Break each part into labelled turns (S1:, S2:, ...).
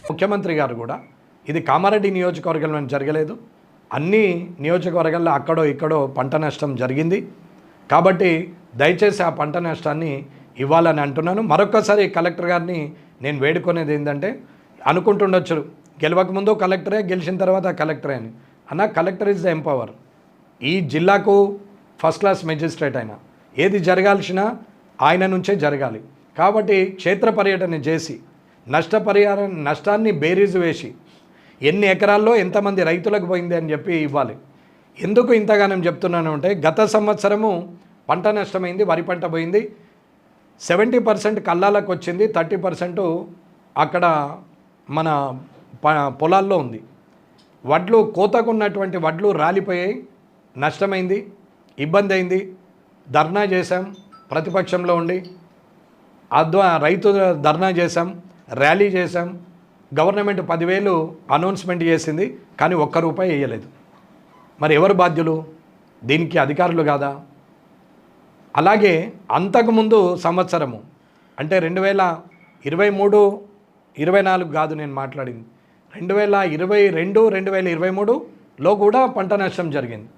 S1: ముఖ్యమంత్రి గారు కూడా ఇది కామారెడ్డి నియోజకవర్గంలో జరగలేదు, అన్ని నియోజకవర్గాల్లో అక్కడో ఇక్కడో పంట నష్టం జరిగింది. కాబట్టి దయచేసి ఆ పంట నష్టాన్ని ఇవ్వాలని అంటున్నాను. మరొకసారి కలెక్టర్ గారిని నేను వేడుకునేది ఏంటంటే, అనుకుంటుండొచ్చు గెలవకముందు కలెక్టరే, గెలిచిన తర్వాత కలెక్టరే అని. అన్న, కలెక్టర్ ఈజ్ ద ఎంపవర్. ఈ జిల్లాకు ఫస్ట్ క్లాస్ మెజిస్ట్రేట్ అయినా ఏది జరగాల్సిన ఆయన నుంచే జరగాలి. కాబట్టి క్షేత్ర పర్యటన చేసి నష్టాన్ని బేరీజు వేసి ఎన్ని ఎకరాల్లో ఎంతమంది రైతులకు పోయింది అని చెప్పి ఇవ్వాలి. ఎందుకు ఇంతగానం చెప్తున్నాను అంటే, గత సంవత్సరము పంట నష్టమైంది, వరి పంట పోయింది. 70% కల్లాలకు వచ్చింది, 30% అక్కడ మన పొలాల్లో ఉంది. వడ్లు కోతకున్నటువంటి వడ్లు రాలిపోయాయి, నష్టమైంది, ఇబ్బంది అయింది. ధర్నా చేశాం ప్రతిపక్షంలో ఉండి, రైతు ధర్నా చేశాం, ర్యాలీ చేశాం. గవర్నమెంట్ 10,000 అనౌన్స్మెంట్ చేసింది, కానీ ఒక్క రూపాయి వేయలేదు. మరి ఎవరు బాధ్యులు? దీనికి అధికారులు కాదా? అలాగే అంతకుముందు సంవత్సరము అంటే 2023-24 కాదు నేను మాట్లాడింది, 2022-2023లో కూడా పంట నష్టం జరిగింది.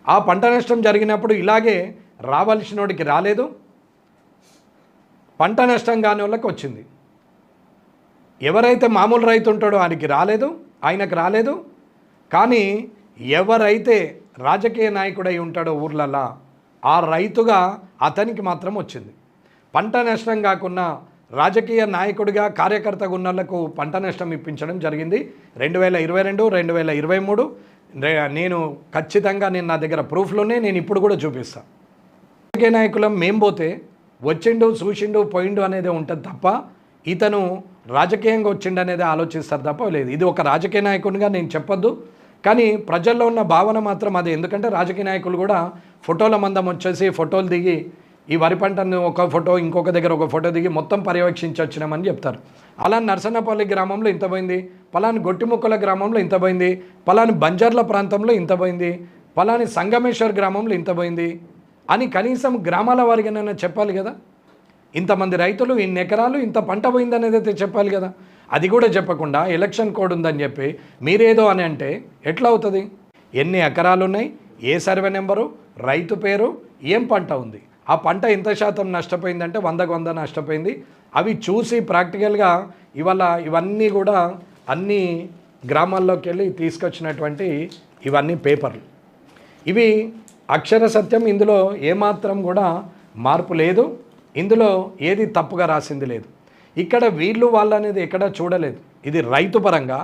S1: ఆ పంట నష్టం జరిగినప్పుడు ఇలాగే రావాల్సినోడికి రాలేదు, పంట నష్టం కాని వాళ్ళకి వచ్చింది. ఎవరైతే మామూలు రైతు ఉంటాడో ఆయనకు రాలేదు. కానీ ఎవరైతే రాజకీయ నాయకుడై ఉంటాడో ఊర్లల్లో ఆ రైతుగా అతనికి మాత్రం వచ్చింది. పంట నష్టం కాకుండా రాజకీయ నాయకుడిగా కార్యకర్తగా ఉన్న వాళ్ళకు పంట నష్టం ఇప్పించడం జరిగింది 2022-2023. నేను ఖచ్చితంగా నా దగ్గర ప్రూఫ్లోనే నేను ఇప్పుడు కూడా చూపిస్తాను. రాజకీయ నాయకులం మేము పోతే వచ్చిండు చూసిండు పోయిండు అనేది ఉంటుంది తప్ప, ఇతను రాజకీయంగా వచ్చిండు అనేది ఆలోచిస్తారు తప్ప లేదు. ఇది ఒక రాజకీయ నాయకునిగా నేను చెప్పొద్దు, కానీ ప్రజల్లో ఉన్న భావన మాత్రం అదే. ఎందుకంటే రాజకీయ నాయకులు కూడా ఫోటోల మందం వచ్చేసి ఫోటోలు దిగి ఈ వరి పంటను ఒక ఫోటో ఇంకొక దగ్గర ఒక ఫోటో దిగి మొత్తం పర్యవేక్షించి వచ్చినామని చెప్తారు. అలా నర్సన్నపల్లి గ్రామంలో ఇంత పోయింది, పలాని గొట్టిముక్కల గ్రామంలో ఇంత పోయింది, పలాని బంజర్ల ప్రాంతంలో ఇంత పోయింది, పలాని సంగమేశ్వర్ గ్రామంలో ఇంత పోయింది అని కనీసం గ్రామాల వారిగానైనా చెప్పాలి కదా. ఇంతమంది రైతులు, ఇన్ని ఎకరాలు, ఇంత పంట పోయిందనేది అయితే చెప్పాలి కదా. అది కూడా చెప్పకుండా ఎలక్షన్ కోడ్ ఉందని చెప్పి మీరేదో అని అంటే ఎట్లా అవుతుంది? ఎన్ని ఎకరాలు ఉన్నాయి, ఏ సర్వే నెంబరు, రైతు పేరు, ఏం పంట ఉంది, ఆ పంట ఎంత శాతం నష్టపోయిందంటే 100కు 100 నష్టపోయింది. అవి చూసి ప్రాక్టికల్గా ఇవన్నీ కూడా అన్ని గ్రామాల్లోకి వెళ్ళి తీసుకొచ్చినటువంటి ఇవన్నీ పేపర్లు. ఇవి అక్షర సత్యం, ఇందులో ఏమాత్రం కూడా మార్పు లేదు, ఇందులో ఏది తప్పుగా రాసింది లేదు. ఇక్కడ వీళ్ళు వాళ్ళు అనేది ఎక్కడా చూడలేదు. ఇది రైతు పరంగా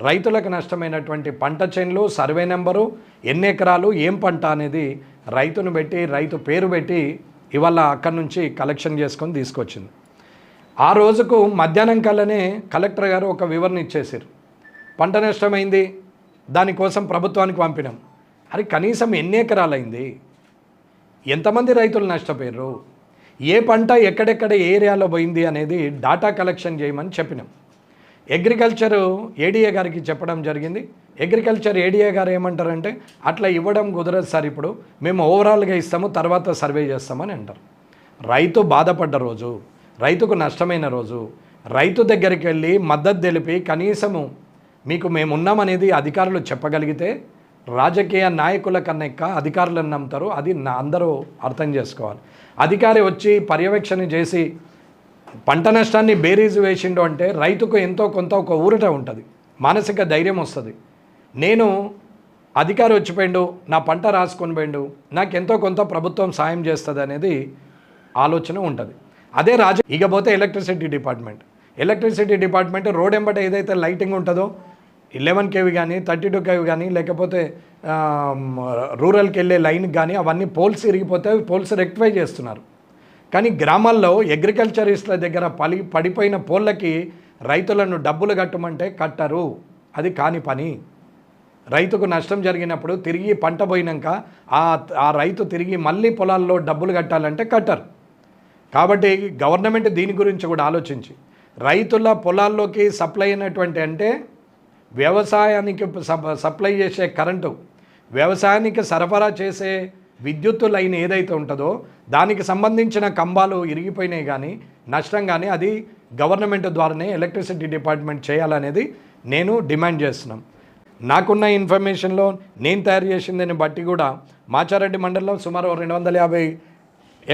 S1: రైతులకు నష్టమైనటువంటి పంట చేనులు, సర్వే నెంబరు, ఎన్ని ఎకరాలు, ఏం పంట అనేది రైతును పెట్టి, రైతు పేరు పెట్టి ఇవాళ అక్కడి నుంచి కలెక్షన్ చేసుకొని తీసుకొచ్చింది. ఆ రోజుకు మధ్యాహ్నం కల్లానే కలెక్టర్ గారు ఒక వివరణ ఇచ్చేసారు. పంట నష్టమైంది, దానికోసం ప్రభుత్వానికి పంపినాం. అది కనీసం ఎన్ని ఎకరాలైంది, ఎంతమంది రైతులు నష్టపోయారు, ఏ పంట ఎక్కడెక్కడ ఏరియాలో పోయింది అనేది డాటా కలెక్షన్ చేయమని చెప్పినాం. అగ్రికల్చర్ ఏడీఏ గారికి చెప్పడం జరిగింది. అగ్రికల్చర్ ఏడీఏ గారు ఏమంటారంటే, అట్లా ఇవ్వడం కుదరదు సార్, ఇప్పుడు మేము ఓవరాల్గా ఇస్తాము, తర్వాత సర్వే చేస్తామని అంటారు. రైతు బాధపడ్డ రోజు, రైతుకు నష్టమైన రోజు, రైతు దగ్గరికి వెళ్ళి మద్దతు తెలిపి కనీసము మీకు మేమున్నామనేది అధికారులు చెప్పగలిగితే రాజకీయ నాయకుల కన్నా ఎక్కువ అధికారులను నమ్ముతారు. అది అందరూ అర్థం చేసుకోవాలి. అధికారి వచ్చి పర్యవేక్షణ చేసి పంట నష్టాన్ని బేరీజు వేసిండు అంటే రైతుకు ఎంతో కొంత ఒక ఊరట ఉంటుంది, మానసిక ధైర్యం వస్తుంది. నేను అధికారి వచ్చిపోయిండు, నా పంట రాసుకొని పోయిండు, నాకు ఎంతో కొంత ప్రభుత్వం సాయం చేస్తుంది అనేది ఆలోచన ఉంటుంది. అదే ఇకపోతే ఎలక్ట్రిసిటీ డిపార్ట్మెంట్ రోడ్ ఎంబట ఏదైతే లైటింగ్ ఉంటుందో 11 kV కానీ 32 kV కానీ లేకపోతే రూరల్కి వెళ్ళే లైన్కి కానీ అవన్నీ పోల్స్ ఇరిగిపోతే పోల్స్ రెక్టిఫై చేస్తున్నారు. కానీ గ్రామాల్లో అగ్రికల్చరిస్టుల దగ్గర పడిపోయిన పోళ్ళకి రైతులను డబ్బులు కట్టమంటే కట్టరు, అది కాని పని. రైతుకు నష్టం జరిగినప్పుడు తిరిగి పంట పోయినాక ఆ రైతు తిరిగి మళ్ళీ పొలాల్లో డబ్బులు కట్టాలంటే కట్టరు. కాబట్టి గవర్నమెంట్ దీని గురించి కూడా ఆలోచించి రైతుల పొలాల్లోకి సప్లై అయినటువంటి అంటే వ్యవసాయానికి సప్లై చేసే కరెంటు, వ్యవసాయానికి సరఫరా చేసే విద్యుత్తు లైన్ ఏదైతే ఉంటుందో దానికి సంబంధించిన కంబాలు ఇరిగిపోయినాయి కానీ నష్టం కానీ అది గవర్నమెంట్ ద్వారానే ఎలక్ట్రిసిటీ డిపార్ట్మెంట్ చేయాలనేది నేను డిమాండ్ చేస్తున్నాం. నాకున్న ఇన్ఫర్మేషన్లో నేను తయారు చేసిందని బట్టి కూడా మాచారెడ్డి మండలంలో సుమారు 250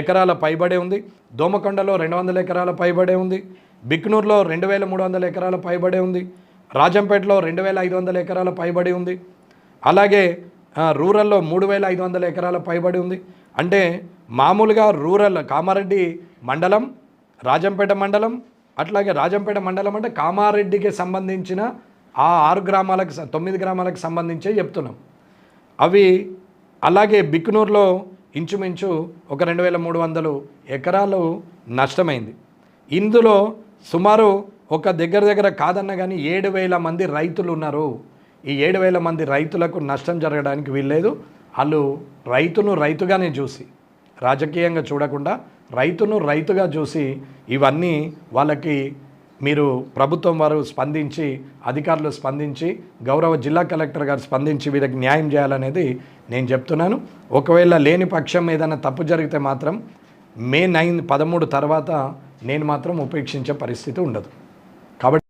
S1: ఎకరాల పైబడే ఉంది, దోమకొండలో 200 ఎకరాల పైబడే ఉంది, బిక్నూరులో 2300 ఎకరాల పైబడే ఉంది, రాజంపేటలో 2500 ఎకరాల పైబడి ఉంది, అలాగే రూరల్లో 3500 ఎకరాల పైబడి ఉంది. అంటే మామూలుగా రూరల్ కామారెడ్డి మండలం, రాజంపేట మండలం, అట్లాగే రాజంపేట మండలం అంటే కామారెడ్డికి సంబంధించిన ఆ 9 గ్రామాలకు సంబంధించే చెప్తున్నాం. అవి అలాగే బిక్నూరులో ఇంచుమించు ఒక 2300 ఎకరాలు నష్టమైంది. ఇందులో సుమారు ఒక దగ్గర కాదన్న కానీ 7000 మంది రైతులు ఉన్నారు. ఈ 7000 మంది రైతులకు నష్టం జరగడానికి వీల్లేదు. వాళ్ళు రైతును రైతుగానే చూసి, రాజకీయంగా చూడకుండా రైతును రైతుగా చూసి ఇవన్నీ వాళ్ళకి మీరు ప్రభుత్వం వారు స్పందించి, అధికారులు స్పందించి, గౌరవ జిల్లా కలెక్టర్ గారు స్పందించి వీరికి న్యాయం చేయాలనేది నేను చెప్తున్నాను. ఒకవేళ లేని పక్షం ఏదైనా తప్పు జరిగితే మాత్రం మే 13 తర్వాత నేను మాత్రం ఉపేక్షించే పరిస్థితి ఉండదు. కాబట్టి